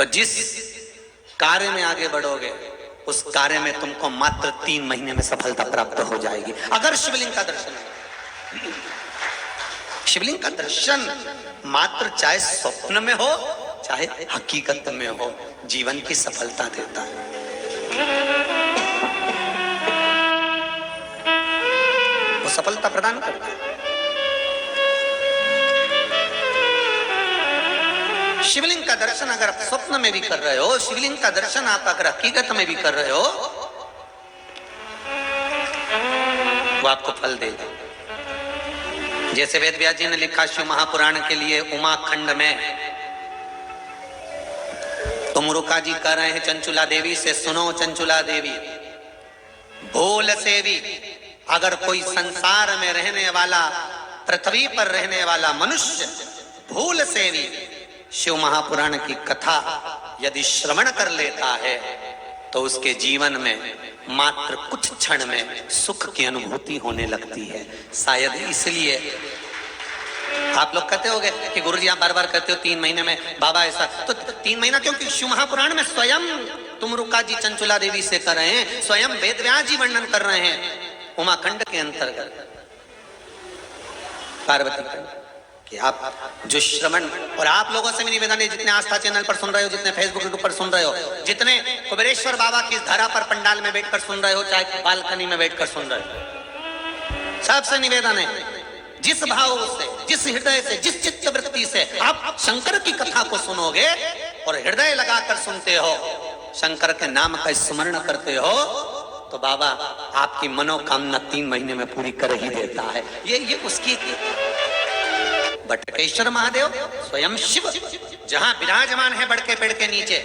तो जिस कार्य में आगे बढ़ोगे उस कार्य में तुमको मात्र 3 महीने में सफलता प्राप्त हो जाएगी, अगर शिवलिंग का दर्शन है। शिवलिंग का दर्शन मात्र चाहे स्वप्न में हो चाहे हकीकत में हो, जीवन की सफलता देता है। वो सफलता प्रदान करता है। शिवलिंग का दर्शन अगर आप स्वप्न में भी कर रहे हो, शिवलिंग का दर्शन आप अगर हकीकत में भी कर रहे हो, वो आपको फल देगा। जैसे वेद व्यास जी ने लिखा शिव महापुराण के लिए उमा खंड में, तो मुरुका जी कह रहे हैं चंचुला देवी से, सुनो चंचुला देवी, भूल से भी अगर कोई संसार में रहने वाला, पृथ्वी पर रहने वाला मनुष्य भूल से भी शिव महापुराण की कथा यदि श्रवण कर लेता है तो उसके जीवन में मात्र कुछ क्षण में सुख की अनुभूति होने लगती है। शायद इसलिए आप लोग कहते होंगे कि गुरुजी आप बार बार कहते हो 3 महीने में बाबा ऐसा, तो 3 महीना क्योंकि शिव महापुराण में स्वयं तुमरुका जी चंचुला देवी से कर रहे हैं, स्वयं वेद व्यास जी वर्णन कर रहे हैं उमाखंड के अंतर्गत पार्वती का, कि आप जो श्रवण, और आप लोगों से भी निवेदन है जितने आस्था चैनल पर सुन रहे हो, जितने फेसबुक यूट्यूब पर सुन रहे हो, जितने कुबेरेश्वर बाबा की धरा पर पंडाल में बैठकर सुन रहे हो, चाहे बालकनी में बैठकर सुन रहे हो, सबसे निवेदन है जिस भाव से, जिस हृदय से, जिस चित्त वृत्ति से आप शंकर की कथा को सुनोगे और हृदय लगाकर सुनते हो, शंकर के नाम का स्मरण करते हो, तो बाबा आपकी मनोकामना 3 महीने में पूरी कर ही देता है। ये उसकी बटकेश्वर महादेव स्वयं शिव जहां विराजमान है बड़ के पेड़ के नीचे।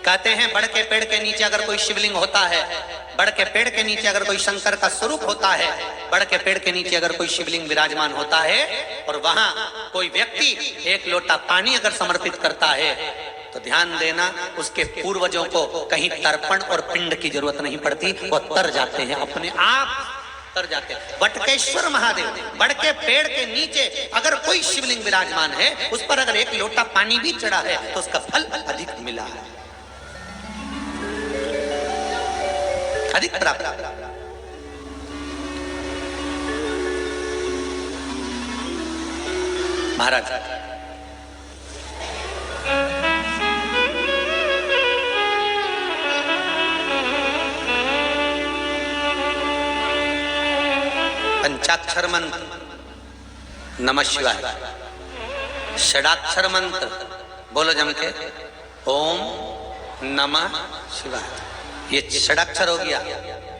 कहते हैं बड़ के पेड़ के नीचे अगर कोई शिवलिंग होता है, बड़ के पेड़ के नीचे अगर कोई शंकर का स्वरूप होता है, बड़ के पेड़ के नीचे अगर कोई शिवलिंग विराजमान होता है और वहां कोई व्यक्ति 1 लोटा पानी अगर समर्पित करता है, तो ध्यान देना उसके पूर्वजों को कहीं तर्पण और पिंड की जरूरत नहीं पड़ती, वो तर जाते हैं, अपने आप तर जाते हैं। बटकेश्वर महादेव बड़ के पेड़ के नीचे अगर कोई शिवलिंग विराजमान है, उस पर अगर 1 लोटा पानी भी चढ़ा है तो उसका फल अधिक मिला है, अधिक प्राप्त। महाराज पंचाक्षर मंत्र नमः शिवाय, षडाक्षर मंत्र बोलो जम के ओम नमः शिवाय, ये षडाक्षर हो गया,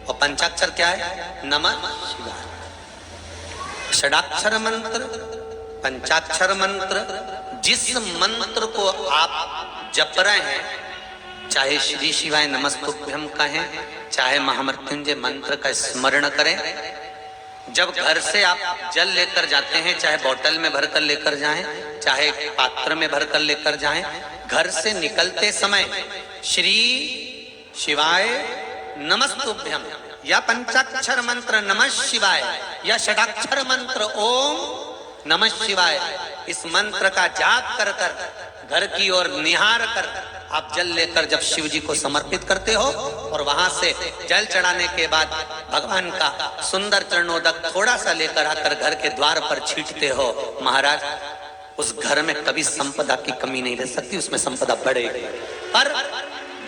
और पंचाक्षर क्या है नमः शिवाय। षडाक्षर मंत्र, पंचाक्षर मंत्र, जिस मंत्र को आप जप रहे हैं, चाहे श्री शिवाय नमस्तुभ्यम कहें, चाहे महामृत्युंजय मंत्र का स्मरण करें, जब घर से आप जल लेकर जाते हैं, चाहे बोतल में भरकर लेकर जाएं, चाहे पात्र में भरकर लेकर जाएं, घर से निकलते समय श्री शिवाय नमस्तुभ्यम या पंचाक्षर मंत्र नमः शिवाय या षडाक्षर मंत्र ओम नमः शिवाय, इस मंत्र का जाप कर कर घर की ओर निहार कर आप जल लेकर जब शिव जी को समर्पित करते हो और वहां से जल चढ़ाने के बाद भगवान का सुंदर चरणोदक थोड़ा सा लेकर आकर घर के द्वार पर छींटते हो, महाराज उस घर में कभी संपदा की कमी नहीं रह सकती, उसमें संपदा बढ़ेगी। पर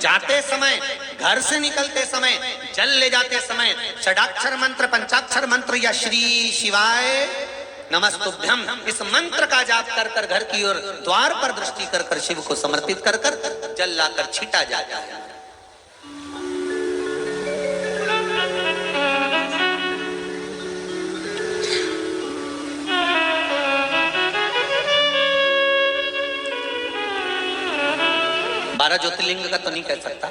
जाते समय, घर से निकलते समय, जल ले जाते समय षडाक्षर मंत्र, पंचाक्षर मंत्र या श्री शिवाय नमस्तुभ्यम इस मंत्र का जाप कर कर घर की ओर द्वार पर दृष्टि कर कर शिव को समर्पित कर कर जल लाकर छीटा जाता है। बारह ज्योतिर्लिंग का तो नहीं कह सकता,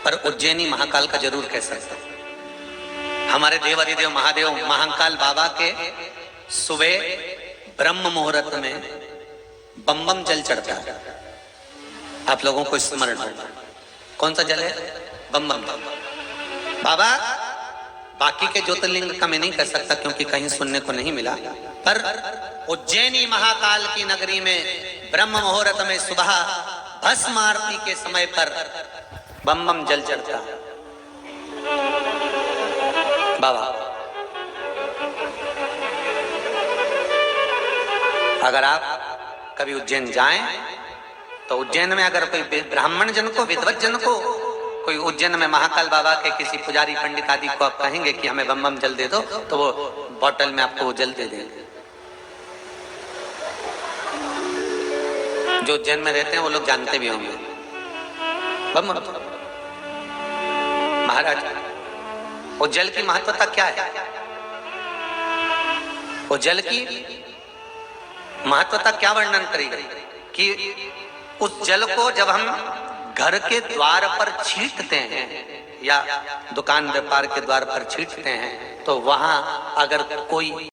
पर उज्जैनी महाकाल का जरूर कह सकता। हमारे देव अधिदेव महादेव महाकाल बाबा के सुबह ब्रह्म मुहूर्त में बम बम जल चढ़ता है, आप लोगों को स्मरण होगा। कौन सा जल है? बम बम। बाबा बाकी के ज्योतिर्लिंग का मैं नहीं कर सकता क्योंकि कहीं सुनने को नहीं मिला, पर उज्जैनी महाकाल की नगरी में ब्रह्म मुहूर्त में सुबह भस्म आरती के समय पर बम बम जल चढ़ता है। बाबा अगर आप कभी उज्जैन जाएं तो उज्जैन में अगर कोई ब्राह्मण जन को, विद्वत जन को, कोई उज्जैन में महाकाल बाबा के किसी पुजारी पंडित आदि को आप कहेंगे कि हमें बम बम जल दे दो, तो वो बोतल में आपको वो जल दे देंगे। जो उज्जैन में रहते हैं वो लोग जानते भी होंगे बम बम। महाराज वो जल की महत्वता क्या है? वो जल की महत्वता क्या वर्णन करेगी कि उस जल को जब हम घर के द्वार पर छींटते हैं या दुकान व्यापार के द्वार पर छींटते हैं तो वहां अगर कोई